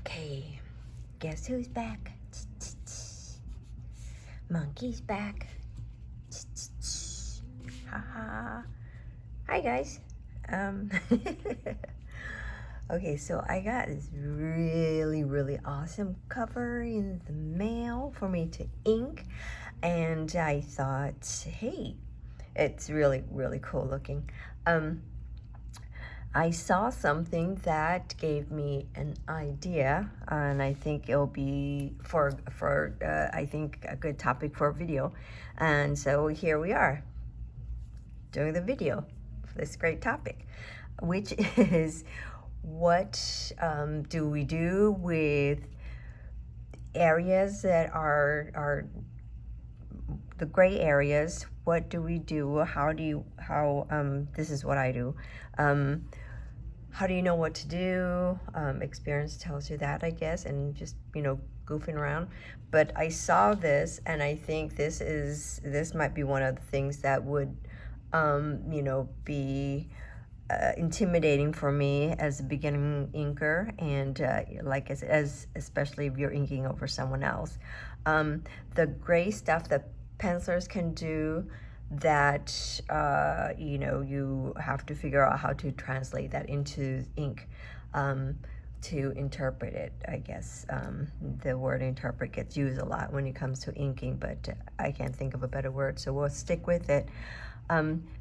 Okay, guess who's back? Monkey's back. Haha. Hi guys. Okay, so I got this really awesome cover in the mail for me to ink, and I thought, hey, it's really cool looking. I saw something that gave me an idea, and I think it'll be for I think a good topic for a video. And so here we are doing the video for this great topic, which is what do we do with areas that are the gray areas? What do we do? How this is what I do. How do you know what to do? Experience tells you that, I guess, and just, you know, goofing around. But I saw this, and I think this might be one of the things that would, you know, be intimidating for me as a beginning inker, and like as especially if you're inking over someone else. The gray stuff that pencilers can do that you know, you have to figure out how to translate that into ink to interpret it, I guess. The word interpret gets used a lot when it comes to inking, but I can't think of a better word, so we'll stick with it.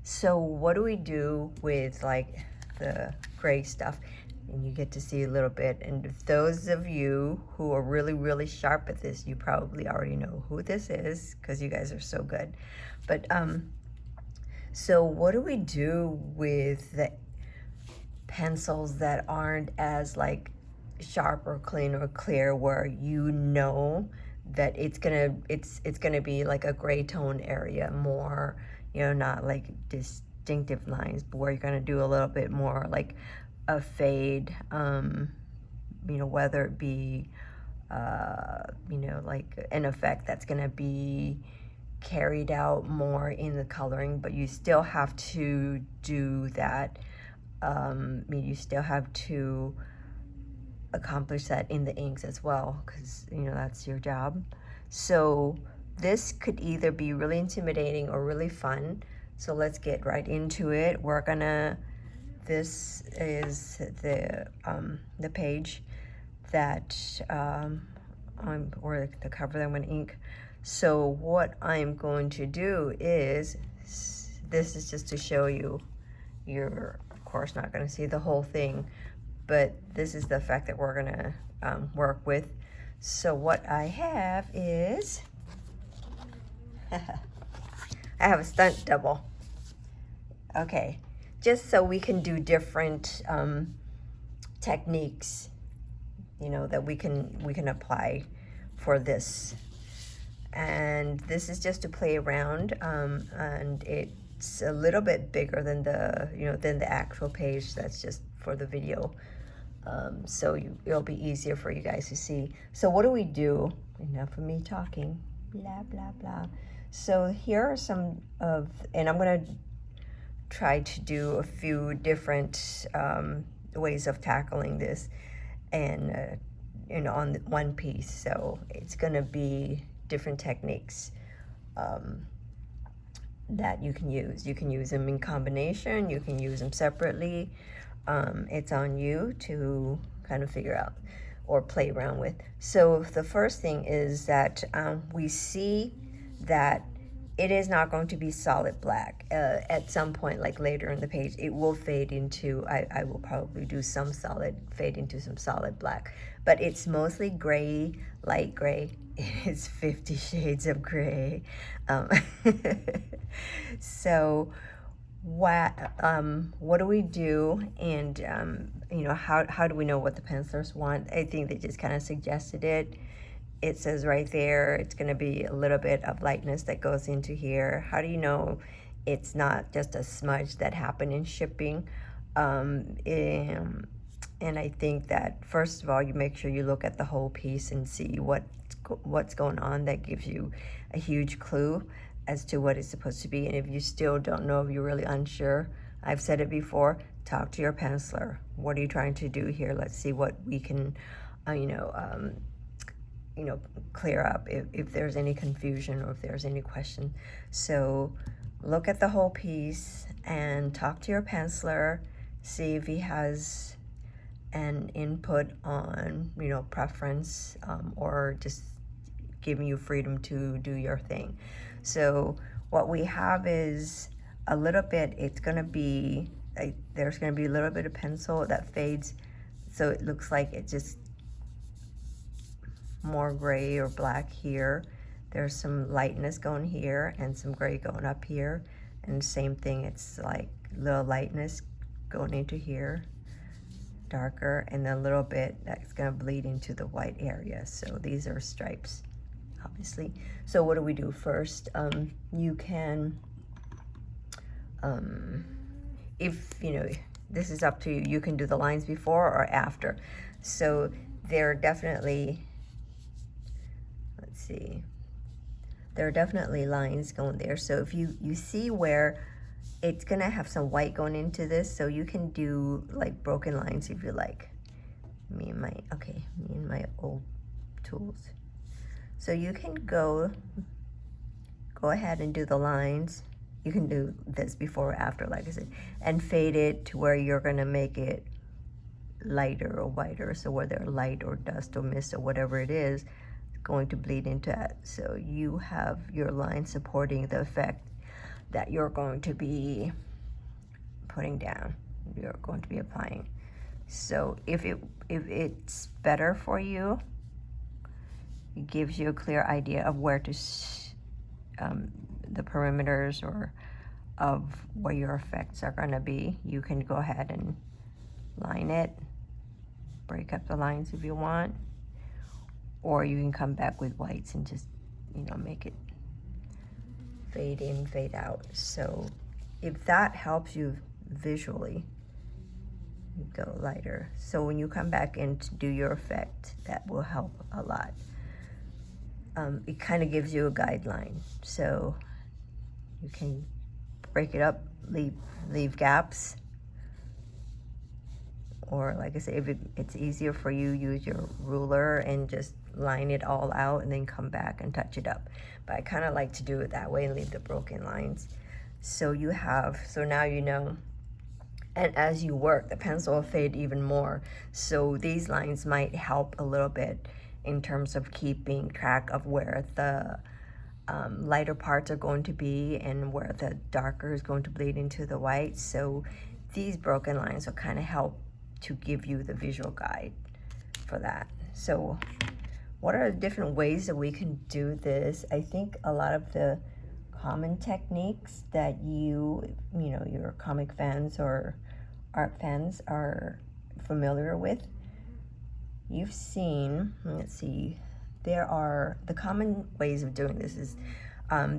So what do we do with like the gray stuff? And you get to see a little bit, and if those of you who are really sharp at this, you probably already know who this is because you guys are so good. But so what do we do with the pencils that aren't as like sharp or clean or clear, where you know that it's gonna be like a gray tone area more, you know, not like distinctive lines, but where you're gonna do a little bit more like a fade, you know, whether it be you know, like an effect that's gonna be carried out more in the coloring, but you still have to do that. You still have to accomplish that in the inks as well, because, you know, that's your job. So this could either be really intimidating or really fun. So let's get right into it. We're gonna, this is the page that or the cover that I'm gonna ink. So what I'm going to do is, this is just to show you, you're of course not going to see the whole thing, but this is the effect that we're going to work with. So what I have is, I have a stunt double. Okay, just so we can do different techniques, you know, that we can apply for this. And this is just to play around, and it's a little bit bigger than the, you know, than the actual page. That's just for the video, so it'll be easier for you guys to see. So what do we do? Enough of me talking, blah blah. So here are some of, and I'm gonna try to do a few different ways of tackling this, and you know, on one piece. So it's gonna be different techniques that you can use. You can use them in combination, you can use them separately. It's on you to kind of figure out or play around with. So the first thing is that we see that it is not going to be solid black. At some point, like later in the page, it will fade into, I will probably do some solid, fade into some solid black, but it's mostly gray, light gray. It is 50 shades of gray. So what do we do? And you know, how do we know what the pencilers want? I think they just kind of suggested it. It says right there, it's going to be a little bit of lightness that goes into here. How do you know it's not just a smudge that happened in shipping? And I think that first of all, you make sure you look at the whole piece and see what's going on. That gives you a huge clue as to what it's supposed to be. And if you still don't know, if you're really unsure, I've said it before, talk to your penciler. What are you trying to do here? Let's see what we can you know, clear up if there's any confusion or if there's any question. So look at the whole piece and talk to your penciler, see if he has an input on, preference, or just giving you freedom to do your thing. So what we have is a little bit, it's gonna be, there's gonna be a little bit of pencil that fades, so it looks like it just more gray or black here. There's some lightness going here and some gray going up here, and same thing, it's like little lightness going into here, darker, and then a little bit that's gonna bleed into the white area. So these are stripes, obviously. So what do we do first? You can, if this is up to you, you can do the lines before or after. So they're definitely, let's see, there are definitely lines going there. So if you see where it's gonna have some white going into this, so you can do like broken lines if you like. Me and my old tools. So you can go ahead and do the lines. You can do this before or after, like I said, and fade it to where you're gonna make it lighter or whiter. So whether light or dust or mist or whatever it is, it's going to bleed into that. So you have your line supporting the effect that you're going to be putting down, you're going to be applying. So if it's better for you, it gives you a clear idea of where to the perimeters or of where your effects are going to be. You can go ahead and line it, break up the lines if you want, or you can come back with whites and just make it fade in, fade out. So if that helps you visually, you go lighter. So when you come back in to do your effect, that will help a lot. It kind of gives you a guideline, so you can break it up, leave gaps, or like I say, if it's easier for you, use your ruler and just line it all out and then come back and touch it up. But I kind of like to do it that way and leave the broken lines. So now you know. And as you work, the pencil will fade even more. So these lines might help a little bit in terms of keeping track of where the lighter parts are going to be and where the darker is going to bleed into the white. So these broken lines will kind of help to give you the visual guide for that. So what are the different ways that we can do this? I think a lot of the common techniques that your comic fans or art fans are familiar with, you've seen, let's see, the common ways of doing this is,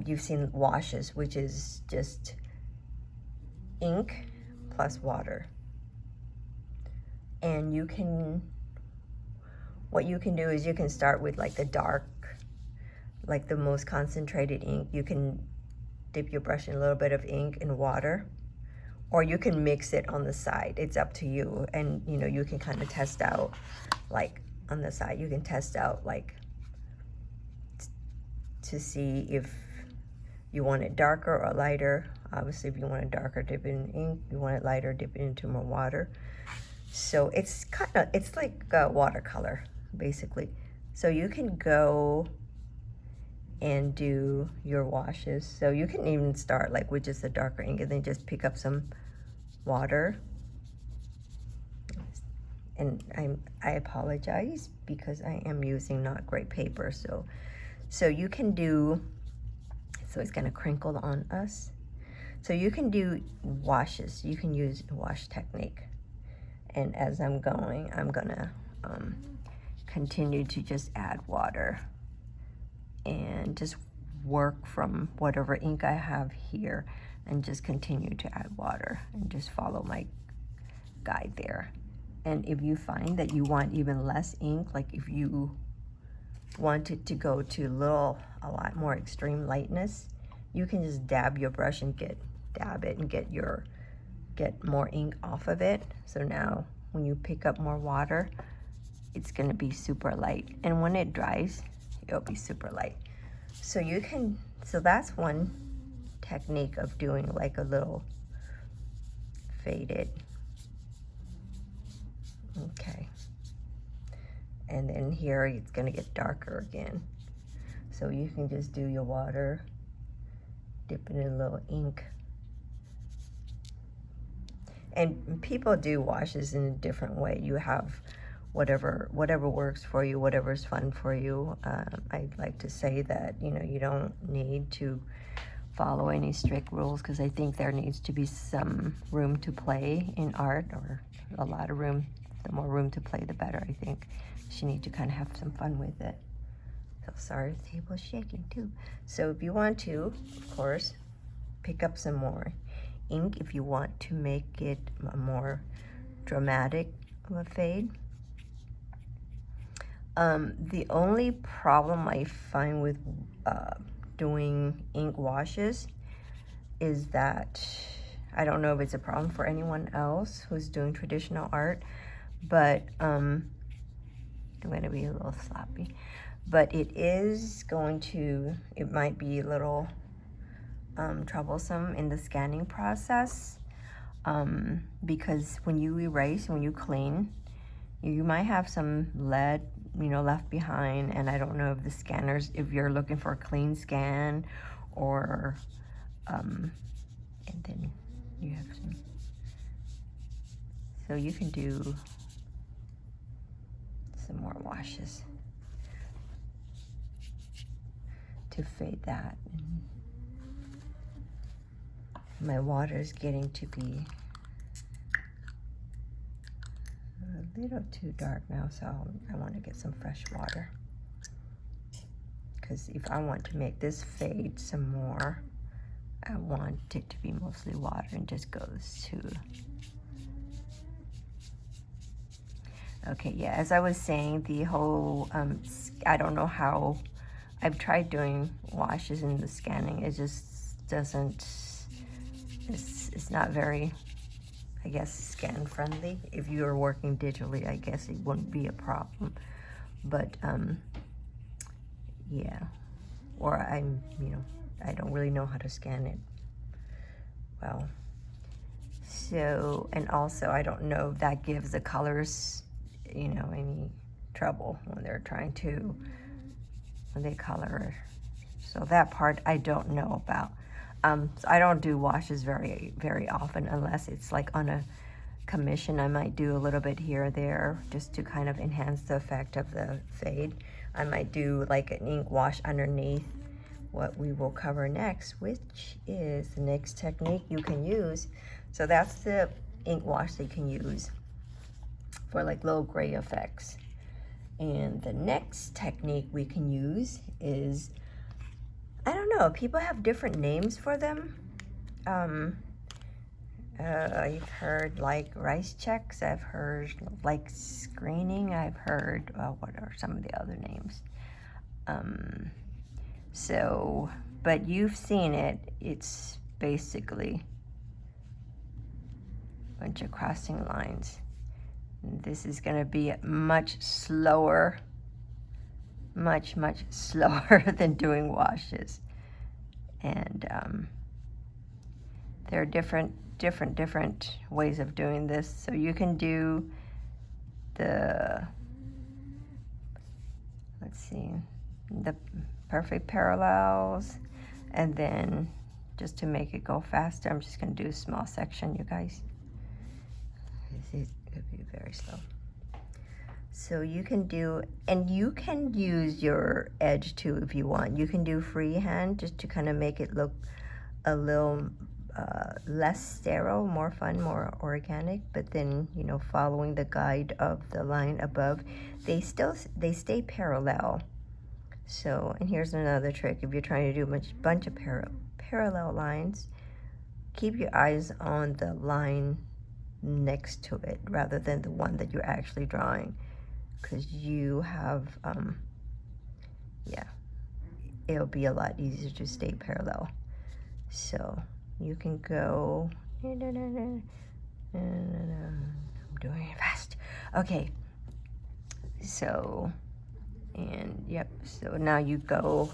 you've seen washes, which is just ink plus water. And what you can do is you can start with like the dark, like the most concentrated ink. You can dip your brush in a little bit of ink and water, or you can mix it on the side. It's up to you. And you can kind of test out, like on the side, you can test out like to see if you want it darker or lighter. Obviously, if you want it darker, dip it in ink. If you want it lighter, dip it into more water. So it's like a watercolor, basically. So you can go and do your washes. So you can even start like with just a darker ink and then just pick up some water. And I apologize because I am using not great paper. So you can do, so it's gonna crinkle on us. So you can do washes. You can use a wash technique. And as I'm going, I'm gonna continue to just add water and just work from whatever ink I have here and just continue to add water and just follow my guide there. And if you find that you want even less ink, like if you want it to go to a lot more extreme lightness, you can just dab your brush and dab it and get more ink off of it. So now when you pick up more water, it's gonna be super light. And when it dries, it'll be super light. So you can, so that's one technique of doing like a little faded. Okay. And then here it's gonna get darker again. So you can just do your water, dip it in a little ink. And people do washes in a different way. You have whatever works for you, whatever's fun for you. I'd like to say that, you know, you don't need to follow any strict rules, because I think there needs to be some room to play in art, or a lot of room. The more room to play, the better, I think. You need to kind of have some fun with it. So sorry, the table's shaking too. So if you want to, of course, pick up some more ink if you want to make it a more dramatic of a fade. The only problem I find with doing ink washes is that, I don't know if it's a problem for anyone else who's doing traditional art, but I'm going to be a little sloppy, but it might be a little troublesome in the scanning process, because when you erase, when you clean, you might have some lead, you know, left behind, and I don't know if the scanners, if you're looking for a clean scan, or and then you have some, so you can do some more washes to fade that. My water is getting to be a little too dark now, so I want to get some fresh water, because if I want to make this fade some more, I want it to be mostly water, and just goes to, okay, yeah, as I was saying, the whole, I don't know how, I've tried doing washes in the scanning, it just doesn't, it's not very, I guess, scan friendly. If you're working digitally, I guess it wouldn't be a problem, but yeah, or I'm, you know, I don't really know how to scan it well. So, and also I don't know if that gives the colors, you know, any trouble when they're trying to, when they color. So that part I don't know about. So I don't do washes very, very often, unless it's like on a commission. I might do a little bit here or there, just to kind of enhance the effect of the fade. I might do like an ink wash underneath what we will cover next, which is the next technique you can use. So that's the ink wash that you can use for like low gray effects. And the next technique we can use is, I don't know, people have different names for them. I've heard like rice checks, I've heard like screening, I've heard, what are some of the other names? So, but you've seen it, it's basically a bunch of crossing lines. This is gonna be much slower, much slower than doing washes. And there are different ways of doing this. So you can do the, let's see, the perfect parallels, and then just to make it go faster, I'm just gonna do a small section, you guys. This is gonna be very slow. So you can do, and you can use your edge too if you want. You can do freehand just to kind of make it look a little less sterile, more fun, more organic, but then, you know, following the guide of the line above, they stay parallel. So, and here's another trick. If you're trying to do a bunch of parallel lines, keep your eyes on the line next to it rather than the one that you're actually drawing, because you have, yeah, it'll be a lot easier to stay parallel. So you can go, I'm doing it fast. Okay, So, and yep, so now you go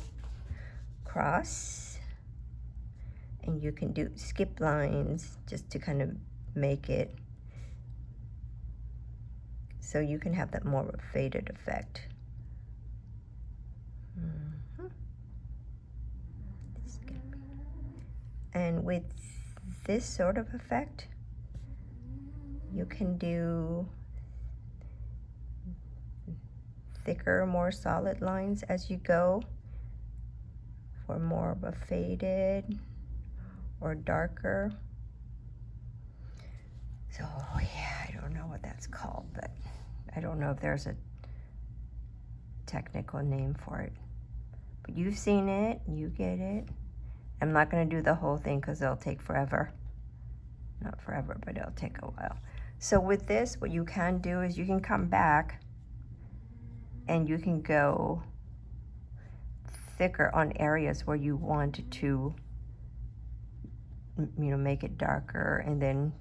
cross, and you can do skip lines just to kind of make it so you can have that more of a faded effect. And with this sort of effect, you can do thicker, more solid lines as you go for more of a faded or darker. So yeah, I don't know what that's called, but I don't know if there's a technical name for it. But you've seen it, you get it. I'm not gonna do the whole thing because it'll take forever. Not forever, but it'll take a while. So with this, what you can do is you can come back and you can go thicker on areas where you want to, you know, make it darker, and then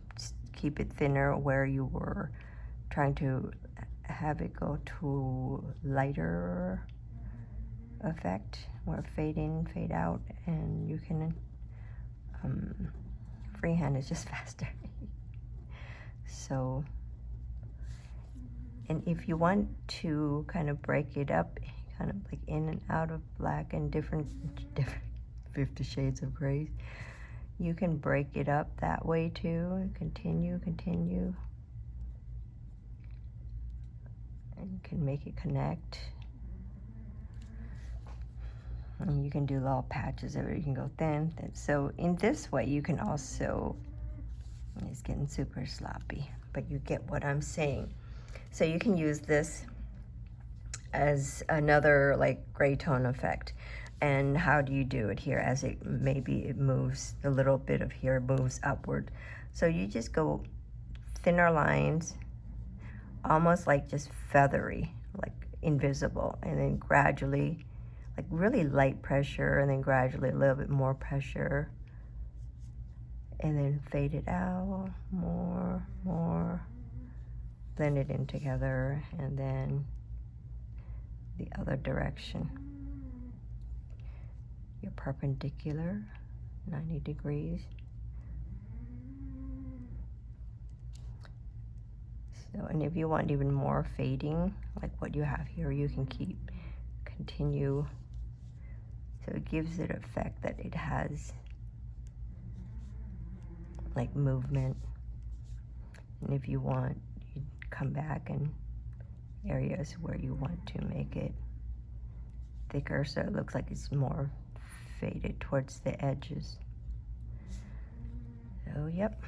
keep it thinner where you were trying to have it go to lighter effect, where fade in, fade out, and you can freehand is just faster. So, and if you want to kind of break it up, kind of like in and out of black and different 50 shades of gray, you can break it up that way too. Continue, continue, and you can make it connect. And you can do little patches of it. You can go thin, thin. So in this way, you can also, it's getting super sloppy, but you get what I'm saying. So you can use this as another like gray tone effect. And how do you do it here? As it, maybe it moves, the little bit of here moves upward. So you just go thinner lines, almost like just feathery, like invisible, and then gradually, like really light pressure, and then gradually a little bit more pressure, and then fade it out, more, blend it in together, and then the other direction. Your perpendicular, 90 degrees. So, and if you want even more fading, like what you have here, you can continue. So it gives it an effect that it has like movement. And if you want, you come back in areas where you want to make it thicker, so it looks like it's more faded towards the edges. So yep.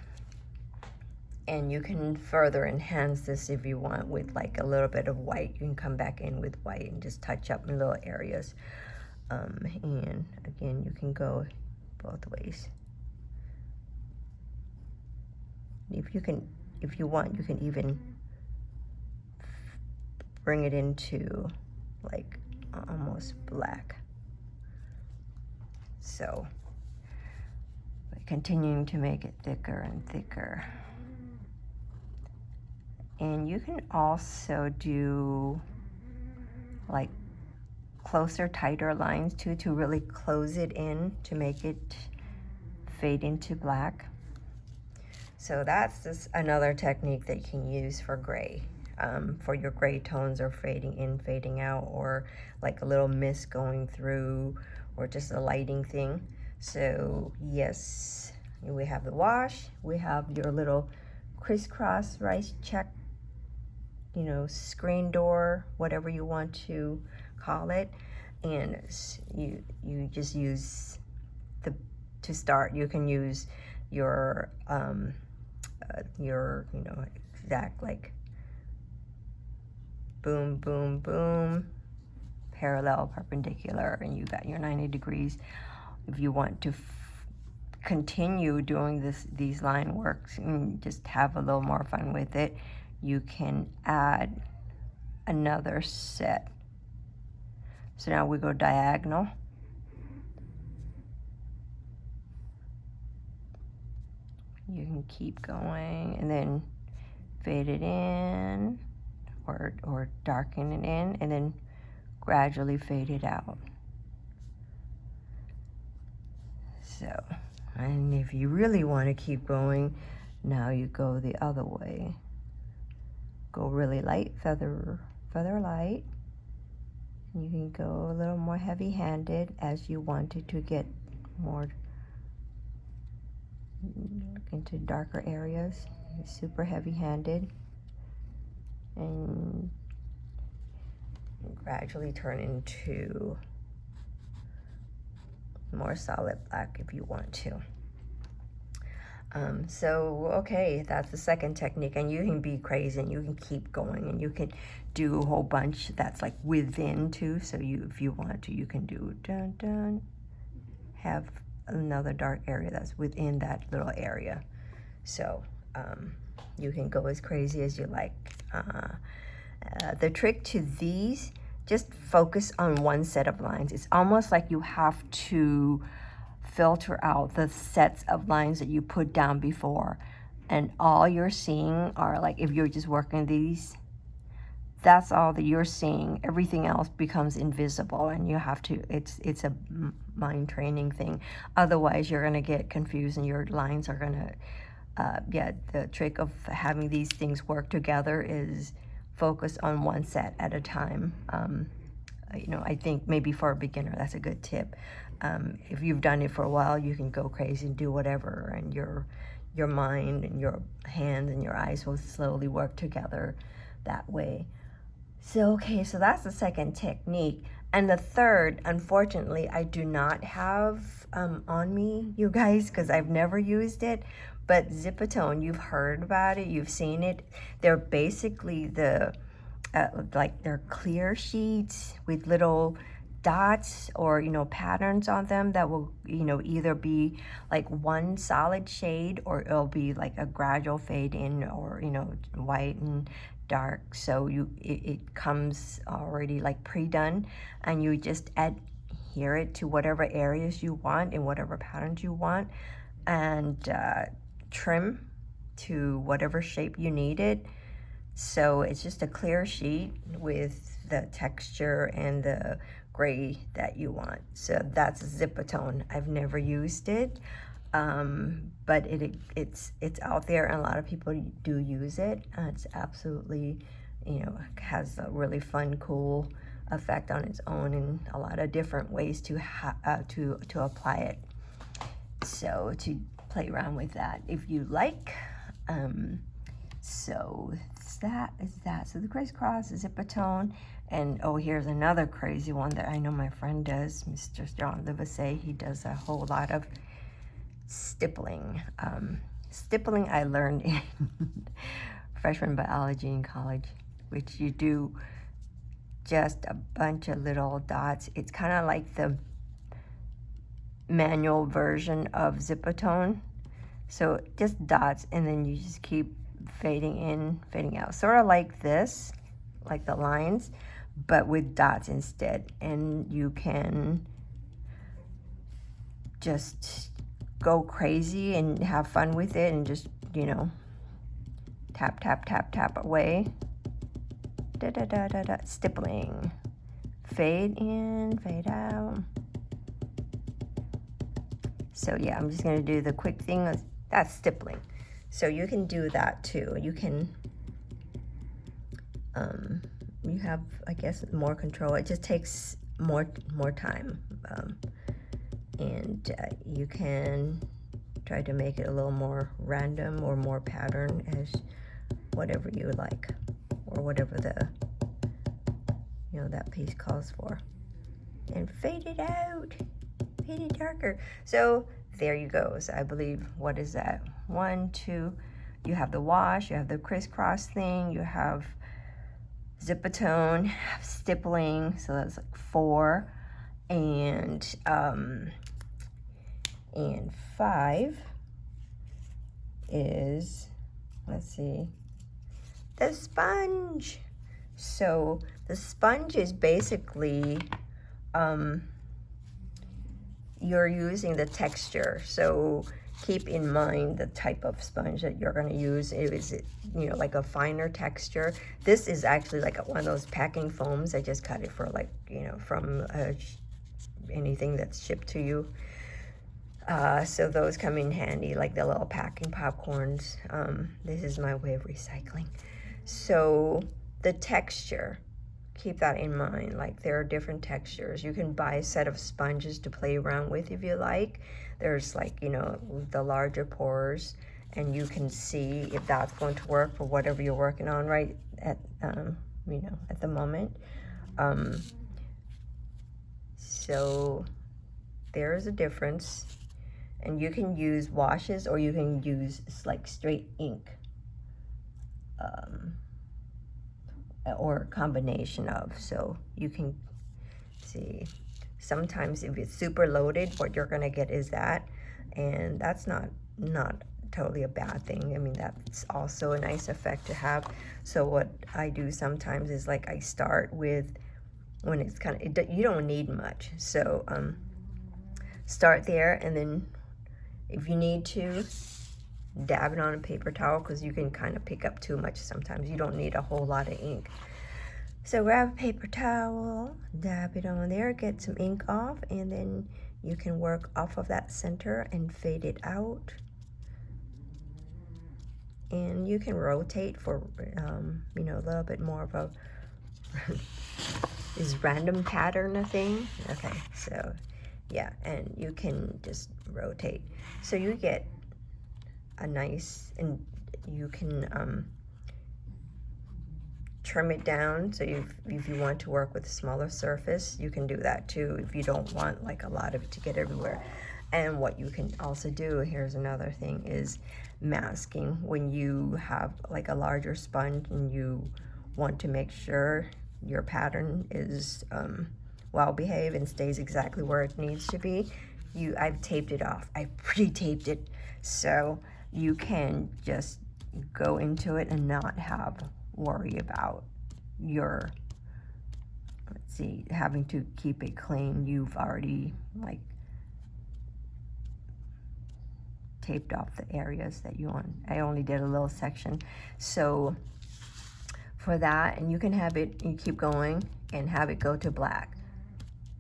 And you can further enhance this if you want with like a little bit of white. You can come back in with white and just touch up in little areas. And again, you can go both ways. If you want, you can even bring it into like almost black. So continuing to make it thicker and thicker. And you can also do like closer, tighter lines too, to really close it in, to make it fade into black. So that's just another technique that you can use for gray, for your gray tones, or fading in, fading out, or like a little mist going through, or just a lighting thing. So yes, we have the wash, we have your little crisscross rice check, you know, screen door, whatever you want to call it. And you just use to start, you can use your you know, exact like boom, boom, boom, parallel, perpendicular, and you got your 90 degrees. If you want to continue doing these line works and just have a little more fun with it, you can add another set. So now we go diagonal. You can keep going and then fade it in, or or darken it in, and then gradually fade it out. So, and if you really want to keep going, now you go the other way. Go really light, feather light. You can go a little more heavy-handed as you wanted to get more into darker areas. Super heavy-handed, and gradually turn into more solid black if you want to. So okay, that's the second technique, and you can be crazy and you can keep going, and you can do a whole bunch that's like within too. So if you want to, you can do dun dun, have another dark area that's within that little area. So you can go as crazy as you like. The trick to these, just focus on one set of lines. It's almost like you have to filter out the sets of lines that you put down before, and all you're seeing are, like, if you're just working these, that's all that you're seeing. Everything else becomes invisible, and you have to, it's a mind training thing. Otherwise you're going to get confused and your lines are going to yeah, the trick of having these things work together is focus on one set at a time. You know, I think maybe for a beginner that's a good tip. If you've done it for a while, you can go crazy and do whatever, and your mind and your hands and your eyes will slowly work together that way. So okay, so that's the second technique. And the third, unfortunately, I do not have on me, you guys, because I've never used it. But Zipatone, you've heard about it, you've seen it. They're basically the like, they're clear sheets with little dots or, you know, patterns on them that will, you know, either be like one solid shade, or it'll be like a gradual fade in, or, you know, white and dark. So it comes already like pre-done, and you just adhere it to whatever areas you want and whatever patterns you want, and trim to whatever shape you need it. So it's just a clear sheet with the texture and the gray that you want. So that's Zipatone. I've never used it, but it's out there, and a lot of people do use it. It's absolutely, you know, has a really fun, cool effect on its own, and a lot of different ways to apply it. So to play around with that if you like. So that is that. So the crisscross, Zipatone, and oh, here's another crazy one that I know my friend does, Mr. John Livesey. He does a whole lot of stippling. Stippling I learned in freshman biology in college, which you do just a bunch of little dots. It's kind of like the manual version of Zipatone. So just dots, and then you just keep fading in, fading out, sort of like this, like the lines, but with dots instead. And you can just go crazy and have fun with it, and just, you know, tap tap tap tap away. Da da da da da. Stippling, fade in, fade out. So yeah, I'm just gonna do the quick thing. That's stippling. So you can do that too. You can, you have, I guess, more control. It just takes more time. And you can try to make it a little more random or more pattern, as whatever you like, or whatever the, you know, that piece calls for. And fade it out, fade it darker. So there you go. So I believe, what is that? 1, 2, you have the wash, you have the crisscross thing, you have Zipatone, stippling, so that's like 4, and 5 is, let's see, the sponge. So the sponge is basically, you're using the texture. So keep in mind the type of sponge that you're going to use. Is it, you know, like a finer texture? This is actually like one of those packing foams. I just cut it for like, you know, from anything that's shipped to you. So those come in handy, like the little packing popcorns. This is my way of recycling. So the texture, keep that in mind. Like there are different textures. You can buy a set of sponges to play around with if you like. There's like, you know, the larger pores, and you can see if that's going to work for whatever you're working on right at, you know, at the moment. So there's a difference. And you can use washes, or you can use like straight ink, or a combination of. So you can see, sometimes if it's super loaded, what you're gonna get is that, and that's not totally a bad thing. I mean, that's also a nice effect to have. So what I do sometimes is like I start with, when it's kind of, you don't need much. So start there, and then if you need to, dab it on a paper towel, because you can kind of pick up too much sometimes. You don't need a whole lot of ink. So grab a paper towel, dab it on there, get some ink off, and then you can work off of that center and fade it out. And you can rotate for, you know, a little bit more of a is random pattern a thing? Okay, so yeah, and you can just rotate. So you get a nice, and you can trim it down. So if you want to work with a smaller surface, you can do that too, if you don't want like a lot of it to get everywhere. And what you can also do, here's another thing, is masking. When you have like a larger sponge and you want to make sure your pattern is well behaved and stays exactly where it needs to be, I've taped it off. I've pre-taped it, so you can just go into it and not have worry about your, let's see, having to keep it clean. You've already like taped off the areas that you want. I only did a little section. So for that, and you can have it, you keep going and have it go to black,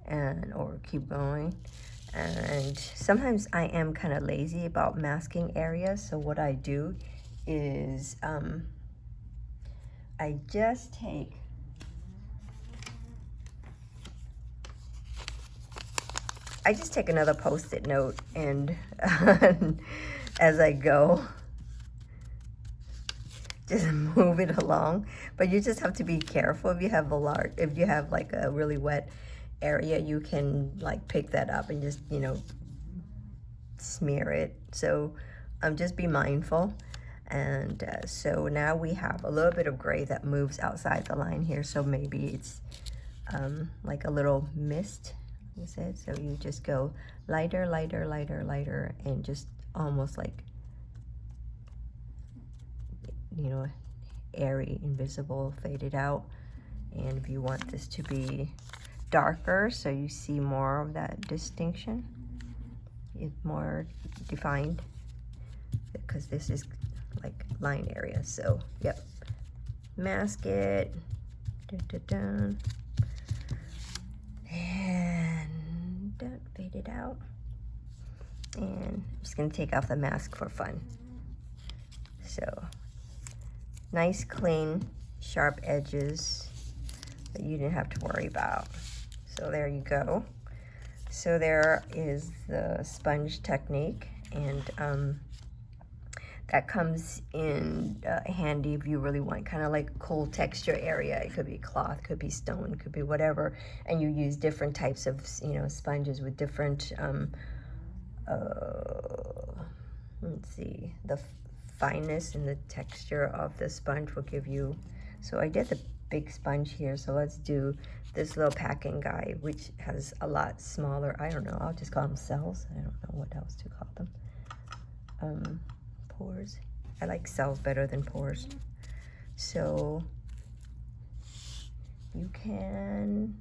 and or keep going. And sometimes I am kind of lazy about masking areas, so what I do is I just take another Post-it note, and as I go, just move it along. But you just have to be careful. If you have like a really wet area, you can like pick that up and just, you know, smear it. So just be mindful. And so now we have a little bit of gray that moves outside the line here. So maybe it's like a little mist, you said. So you just go lighter, lighter, lighter, lighter, and just almost like, you know, airy, invisible, faded out. And if you want this to be darker, so you see more of that distinction, it's more defined, because this is like line area. So yep, mask it, dun, dun, dun. And fade it out. And I'm just gonna take off the mask for fun. So nice, clean, sharp edges that you didn't have to worry about. So there you go. So there is the sponge technique, and that comes in handy if you really want kind of like cool texture area. It could be cloth, could be stone, could be whatever, and you use different types of, you know, sponges with different let's see, the fineness and the texture of the sponge will give you. So I did the big sponge here, so let's do this little packing guy, which has a lot smaller, I don't know, I'll just call them cells. I don't know what else to call them. Pores. I like cells better than pores. So you can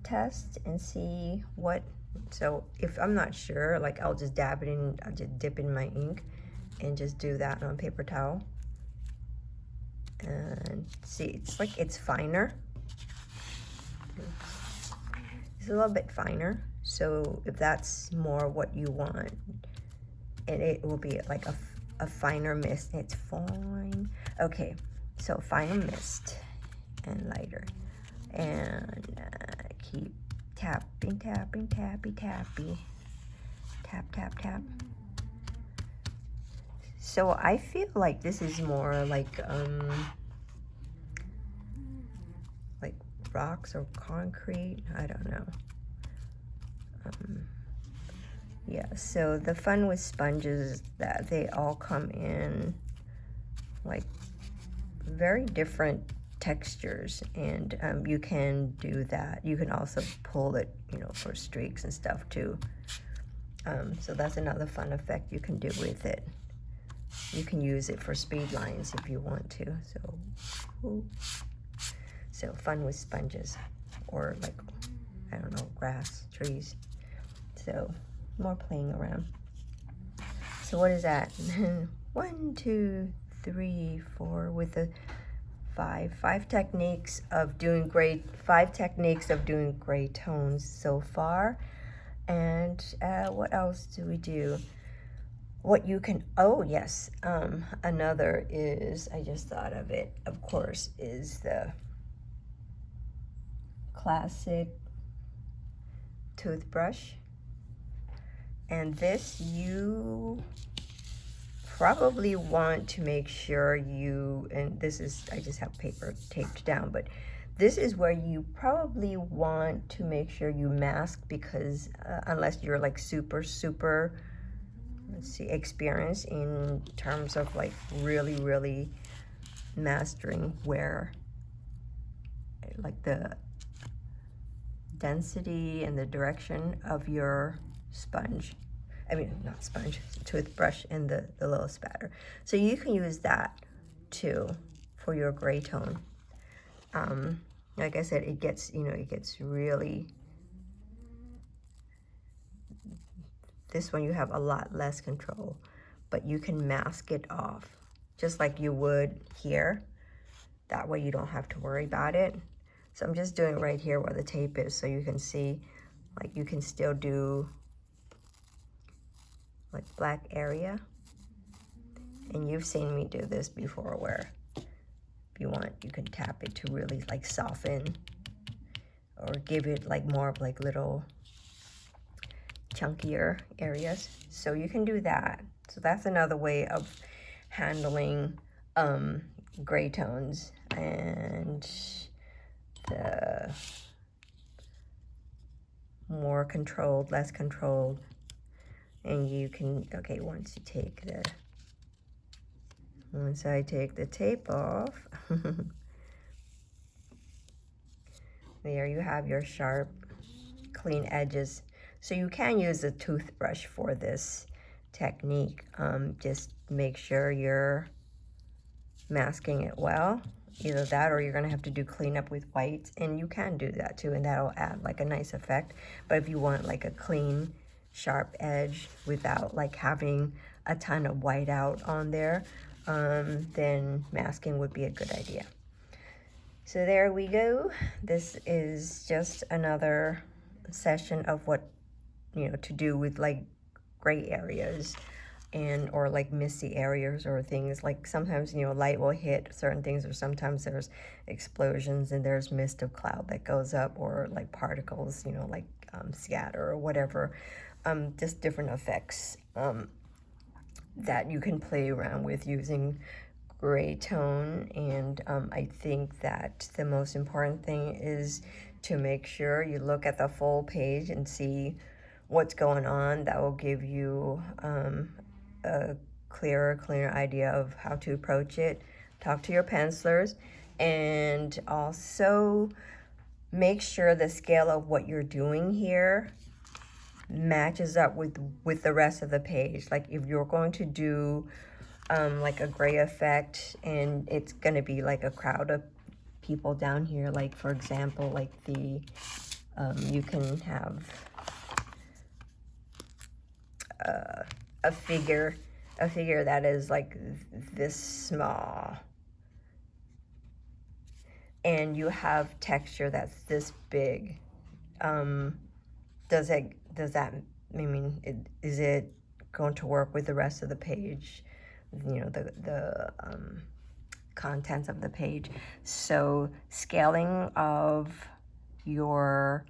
test and see what So if I'm not sure, like I'll just dab it in, I'll just dip in my ink and just do that on paper towel. And see, it's like it's finer. It's a little bit finer. So if that's more what you want, and it will be like a finer mist. It's fine. Okay, so finer mist and lighter. And keep tapping, tapping, tappy, tappy. Tap, tap, tap. So I feel like this is more like rocks or concrete. I don't know. Yeah, so the fun with sponges is that they all come in like very different textures, and you can do that. You can also pull it, you know, for streaks and stuff too. So that's another fun effect you can do with it. You can use it for speed lines if you want to. So fun with sponges, or like, I don't know, grass, trees. So more playing around. So what is that? 1, 2, 3, 4 with the five techniques of doing five techniques of doing gray tones so far. And what else do we do? What you can, oh yes, another is, I just thought of it, of course, is the classic toothbrush. And this, you probably want to make sure you, and this is, I just have paper taped down, but this is where you probably want to make sure you mask, because unless you're like super, let's see, experienced in terms of like really mastering where like the density and the direction of your sponge, I mean not sponge, toothbrush, and the little spatter. So you can use that too for your gray tone. Like I said, it gets, you know, it gets really, this one you have a lot less control, but you can mask it off just like you would here. That way you don't have to worry about it. So I'm just doing it right here where the tape is, so you can see, like you can still do like black area. And you've seen me do this before, where if you want, you can tap it to really like soften or give it like more of like little chunkier areas. So you can do that. So that's another way of handling gray tones. And the more controlled, less controlled. And you can, okay, once I take the tape off, there you have your sharp, clean edges. So you can use a toothbrush for this technique. Just make sure you're masking it well. Either that, or you're gonna have to do cleanup with whites, and you can do that too, and that'll add like a nice effect. But if you want like a clean, sharp edge without like having a ton of white out on there, then masking would be a good idea. So there we go. This is just another session of what, you know, to do with like gray areas and or like misty areas or things. Like sometimes, you know, light will hit certain things, or sometimes there's explosions and there's mist of cloud that goes up, or like particles, you know, like scatter or whatever. Just different effects that you can play around with using gray tone. And I think that the most important thing is to make sure you look at the full page and see what's going on. That will give you a clearer idea of how to approach it. Talk to your pencilers, and also make sure the scale of what you're doing here matches up with the rest of the page. Like if you're going to do like a gray effect, and it's going to be like a crowd of people down here, like for example, like the you can have a figure that is like this small, and you have texture that's this big, does that, I mean, is it going to work with the rest of the page? You know, the contents of the page. So scaling of your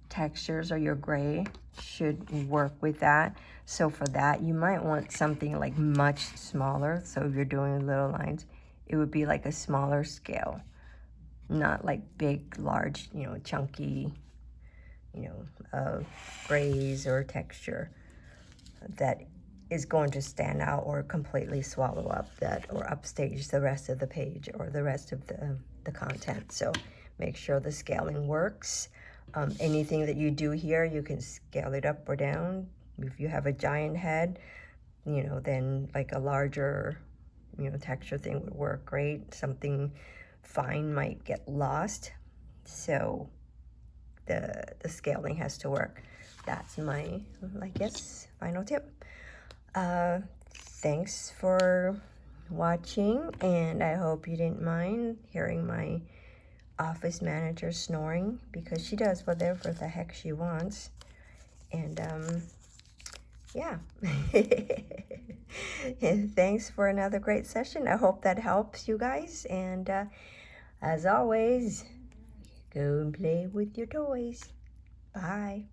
textures or your gray should work with that. So for that, you might want something like much smaller. So if you're doing little lines, it would be like a smaller scale, not like big, large, you know, chunky, you know, grays or texture that is going to stand out or completely swallow up that or upstage the rest of the page or the rest of the content. So make sure the scaling works. Anything that you do here, you can scale it up or down. If you have a giant head, you know, then like a larger, you know, texture thing would work great. Something fine might get lost. So the scaling has to work. That's my, I guess, final tip. Thanks for watching, and I hope you didn't mind hearing my office manager snoring, because she does whatever the heck she wants. And yeah. And thanks for another great session. I hope that helps you guys, and as always, go and play with your toys. Bye.